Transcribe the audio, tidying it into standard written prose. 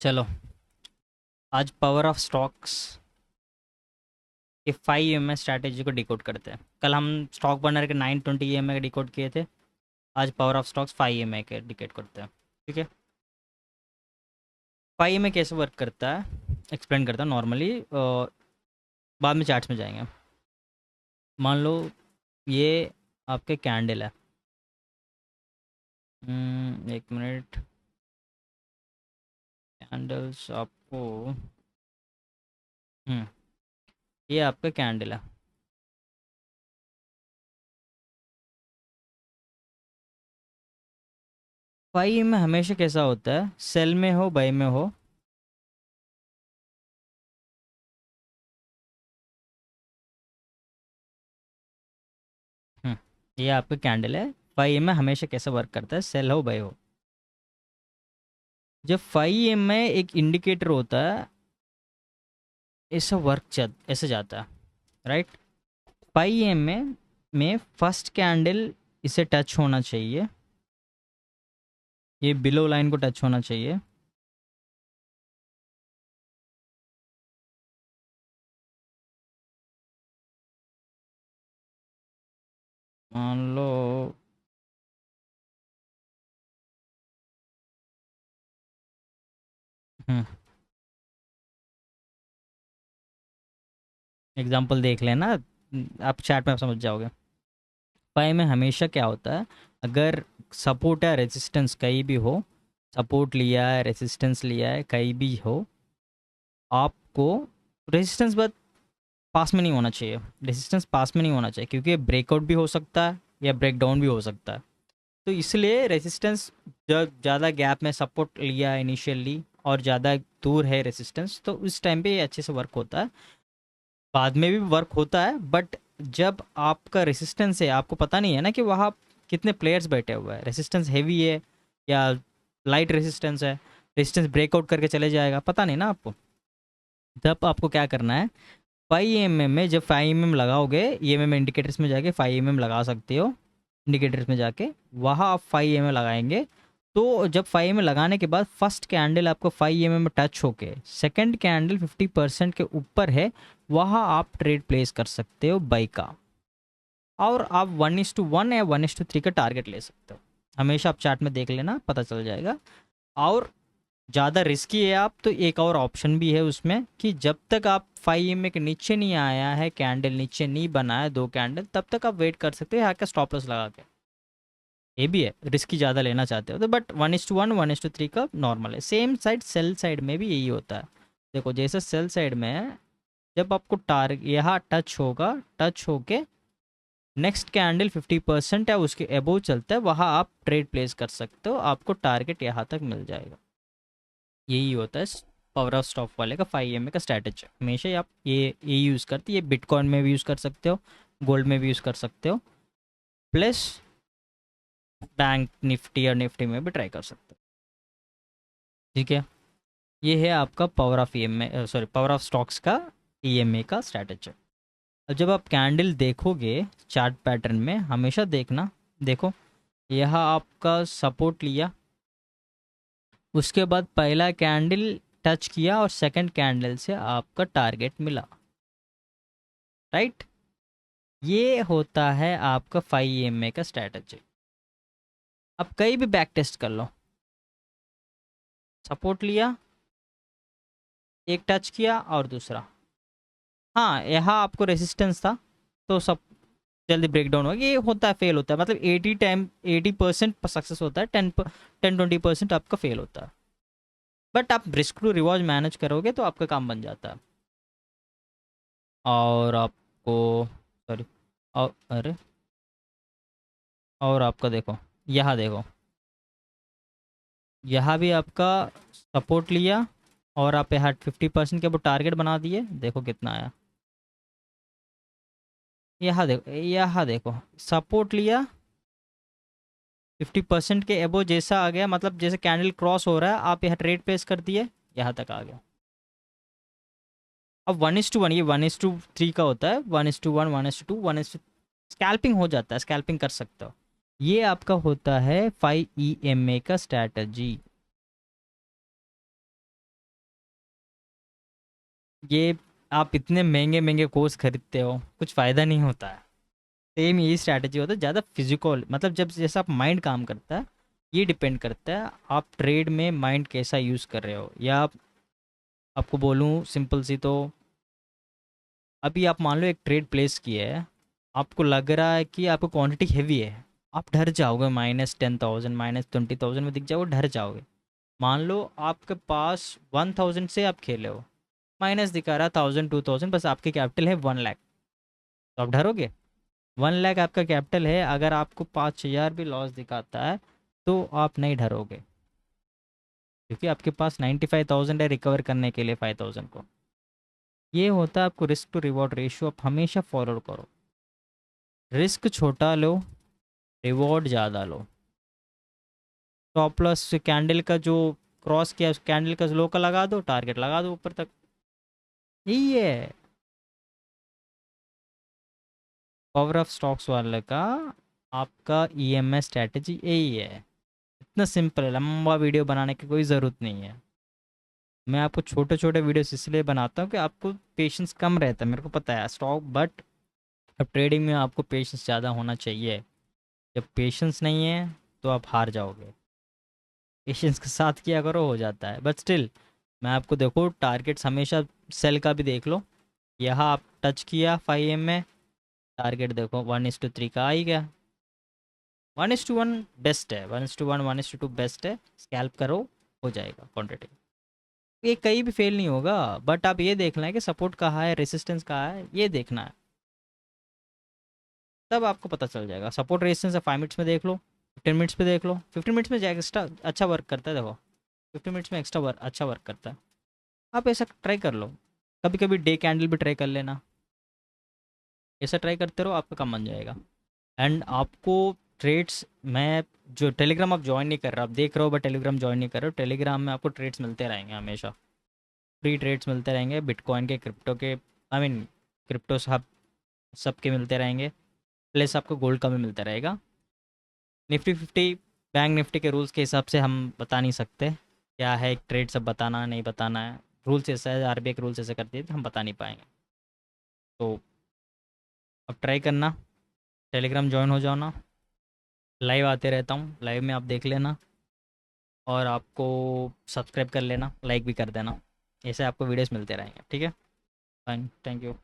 चलो, आज power of stocks के 5 EMI स्ट्रैटेजी को डिकोड करते हैं। कल हम स्टॉक बर्नर के 920 EMI के डिकोड किए थे। आज पावर ऑफ स्टॉक्स 5 EMI के डिकोड करते हैं। ठीक है। 5 EMI कैसे वर्क करता है एक्सप्लेन करता हूँ नॉर्मली, बाद में चार्ट्स में जाएंगे। मान लो ये आपके कैंडल है। 1 मिनट। कैंडल्स आपको हम्म ये आपका कैंडल है। 5 EMI हमेशा कैसा होता है, सेल में हो बाई में हो। हम्म ये आपका कैंडल है। 5 EMI हमेशा कैसे वर्क करता है, सेल हो बाई हो। जब 5 EMI एक इंडिकेटर होता है, ऐसा ऐसे जाता है, राइट। 5 EMI में फर्स्ट कैंडल इसे टच होना चाहिए, ये बिलो लाइन को टच होना चाहिए। मान लो हम्म एग्जांपल देख लेना, आप चैट में आप समझ जाओगे। 5 में हमेशा क्या होता है, अगर सपोर्ट या रेजिस्टेंस कहीं भी हो, सपोर्ट लिया है रेजिस्टेंस लिया है कहीं भी हो, आपको रेजिस्टेंस बस पास में नहीं होना चाहिए। रेजिस्टेंस पास में नहीं होना चाहिए क्योंकि ब्रेकआउट भी हो सकता है या ब्रेक डाउन भी हो सकता है। तो इसलिए रेजिस्टेंस जब ज़्यादा गैप में सपोर्ट लिया इनिशियली और ज़्यादा दूर है रेजिस्टेंस, तो उस टाइम पे ये अच्छे से वर्क होता है। बाद में भी वर्क होता है, बट जब आपका रेजिस्टेंस है, आपको पता नहीं है ना कि वहाँ कितने प्लेयर्स बैठे हुए हैं, रेजिस्टेंस हैवी है या लाइट रेजिस्टेंस है, रेजिस्टेंस ब्रेकआउट करके चले जाएगा, पता नहीं ना आपको। तब आपको क्या करना है, 5 EMI में जब 5 EMI लगाओगे, EMI इंडिकेटर्स में जाके 5 EMI लगा सकते हो। इंडिकेटर्स में जाके वहाँ आप 5 EMI लगाएंगे। तो जब 5 EMI लगाने के बाद फर्स्ट कैंडल आपको 5 EMI में टच होके सेकंड कैंडल 50% के ऊपर है, वहाँ आप ट्रेड प्लेस कर सकते हो बाई का। और आप 1:1 या 1:3 का टारगेट ले सकते हो। हमेशा आप चार्ट में देख लेना, पता चल जाएगा। और ज़्यादा रिस्की है आप तो एक और ऑप्शन भी है उसमें कि जब तक आप 5 EMI के नीचे नहीं आया है, कैंडल नीचे नहीं बना है 2 कैंडल, तब तक आप वेट कर सकते हो यहाँ का स्टॉप लॉस लगा के। ये भी है, रिस्की ज़्यादा लेना चाहते हो तो, बट 1:1 1:3 का नॉर्मल है। सेम साइड सेल साइड में भी यही होता है। देखो जैसे सेल साइड में है, जब आपको टारगेट यहाँ टच होगा, टच होके नेक्स्ट कैंडल 50% है उसके अबोव चलता है, वहाँ आप ट्रेड प्लेस कर सकते हो, आपको टारगेट यहाँ तक मिल जाएगा। यही होता है पावर ऑफ स्टॉक वाले का 5 EMI का स्ट्रैटेजी। हमेशा ही आप ये यूज़ करते, ये बिटकॉइन में भी यूज़ कर सकते हो, गोल्ड में भी यूज़ कर सकते हो, प्लस बैंक निफ्टी और निफ्टी में भी ट्राई कर सकते हो। ठीक है। ये है आपका power of EMI, sorry power of stocks का EMI का स्ट्रैटेजी। अब जब आप कैंडल देखोगे चार्ट पैटर्न में, हमेशा देखना, देखो यहाँ आपका सपोर्ट लिया, उसके बाद पहला कैंडल टच किया और सेकंड कैंडल से आपका टारगेट मिला, राइट। ये होता है आपका 5 EMI का स्ट्रैटेजी। अब कहीं भी बैक टेस्ट कर लो, सपोर्ट लिया, एक टच किया और दूसरा, हाँ यहाँ आपको रेसिस्टेंस था, तो सब जल्दी ब्रेक डाउन हो गया। ये होता है, फेल होता है, मतलब 80% सक्सेस होता है, 10-20% आपका फेल होता है। बट आप रिस्क टू रिवॉर्ड मैनेज करोगे तो आपका काम बन जाता है। और आपको सॉरी, और अरे, और आपका देखो, यहाँ देखो, यहाँ भी आपका सपोर्ट लिया और आप यहाँ 50% के वो टारगेट बना दिए, देखो कितना आया। यहाँ देखो सपोर्ट लिया, 50% के एबो जैसा आ गया, मतलब जैसे कैंडल क्रॉस हो रहा है, आप यहाँ ट्रेड प्लेस कर दिए, यहाँ तक आ गया। अब 1:1, ये 1:3 का होता है, 1:1 1:2 1, स्कैल्पिंग हो जाता है, स्कैल्पिंग कर सकते हो। ये आपका होता है 5 EMI का स्ट्रैटेजी। ये आप इतने महंगे महंगे कोर्स खरीदते हो, कुछ फ़ायदा नहीं होता है। सेम यही स्ट्रैटेजी होता है, ज़्यादा फिजिकल, मतलब जब जैसा आप माइंड काम करता है, ये डिपेंड करता है आप ट्रेड में माइंड कैसा यूज़ कर रहे हो। या आपको बोलूँ सिंपल सी तो, अभी आप मान लो एक ट्रेड प्लेस किया है, आपको लग रहा है कि आपको क्वांटिटी हैवी है, आप डर जाओगे, -10,000 -20,000 में दिख जाओगे, डर जाओगे। मान लो आपके पास 1,000 से आप खेले हो, माइनस दिखा रहा 1,000 2,000, बस आपके कैपिटल है 1 लाख, तो आप डरोगे? 1 लाख आपका कैपिटल है, अगर आपको 5,000 भी लॉस दिखाता है तो आप नहीं डरोगे, क्योंकि आपके पास 95,000 है रिकवर करने के लिए 5,000 को। ये होता है, आपको रिस्क टू रिवॉर्ड रेशियो आप हमेशा फॉलो करो। रिस्क छोटा लो, रिवॉर्ड ज़्यादा लो। स्टॉप लॉस कैंडल का जो क्रॉस किया, उस कैंडल का लो का लगा दो, टारगेट लगा दो ऊपर तक, यही है पावर ऑफ स्टॉक्स वाले का। आपका ईएमएस स्ट्रैटेजी यही है। इतना सिंपल है, लंबा वीडियो बनाने की कोई ज़रूरत नहीं है। मैं आपको छोटे छोटे वीडियोस इसलिए बनाता हूँ कि आपको पेशेंस कम रहता है, मेरे को पता है स्टॉक, बट अब ट्रेडिंग में आपको पेशेंस ज़्यादा होना चाहिए। जब पेशेंस नहीं है तो आप हार जाओगे। पेशेंस के साथ किया करो, हो जाता है, बट स्टिल मैं आपको देखो टारगेट्स हमेशा, सेल का भी देख लो, यहाँ आप टच किया 5 एम में, टारगेट देखो 1:3 का आ ही गया। 1:1 बेस्ट है, 1:1 1:2 बेस्ट है, स्कैल्प करो, हो जाएगा क्वान्टिटी। ये कहीं भी फेल नहीं होगा, बट आप ये देखना है कि सपोर्ट कहाँ है, रेसिस्टेंस कहाँ है, ये देखना है, तब आपको पता चल जाएगा। सपोर्ट रेजिस्टेंस 5 मिनट्स में देख लो, 15 मिनट्स में देख लो, 15 मिनट्स में जाएगा एक्स्ट्रा अच्छा वर्क करता है, देखो 15 मिनट्स में एक्स्ट्रा वर्क अच्छा वर्क करता है। आप ऐसा ट्राई कर लो, कभी कभी डे कैंडल भी ट्राई कर लेना, ऐसा ट्राई करते रहो, आपका काम बन जाएगा। एंड आपको ट्रेड्स, मैं जो टेलीग्राम आप ज्वाइन नहीं कर रहे, आप देख रहे हो बट टेलीग्राम ज्वाइन नहीं कर रहे हो, टेलीग्राम में आपको ट्रेड्स मिलते रहेंगे हमेशा, फ्री ट्रेड्स मिलते रहेंगे, बिटकॉइन के, क्रिप्टो के, आई मीन क्रिप्टो सब सबके मिलते रहेंगे, प्लस आपको गोल्ड का भी मिलता रहेगा। निफ्टी 50, बैंक निफ्टी के रूल्स के हिसाब से हम बता नहीं सकते क्या है एक ट्रेड, सब बताना नहीं बताना है, रूल्स ऐसा है, आरबीआई के रूल्स ऐसे करती है, तो हम बता नहीं पाएंगे। तो अब ट्राई करना, टेलीग्राम ज्वाइन हो जाओ ना, लाइव आते रहता हूँ, लाइव में आप देख लेना, और आपको सब्सक्राइब कर लेना, लाइक भी कर देना, ऐसे आपको वीडियोस मिलते रहेंगे, ठीक है? Fine, thank you.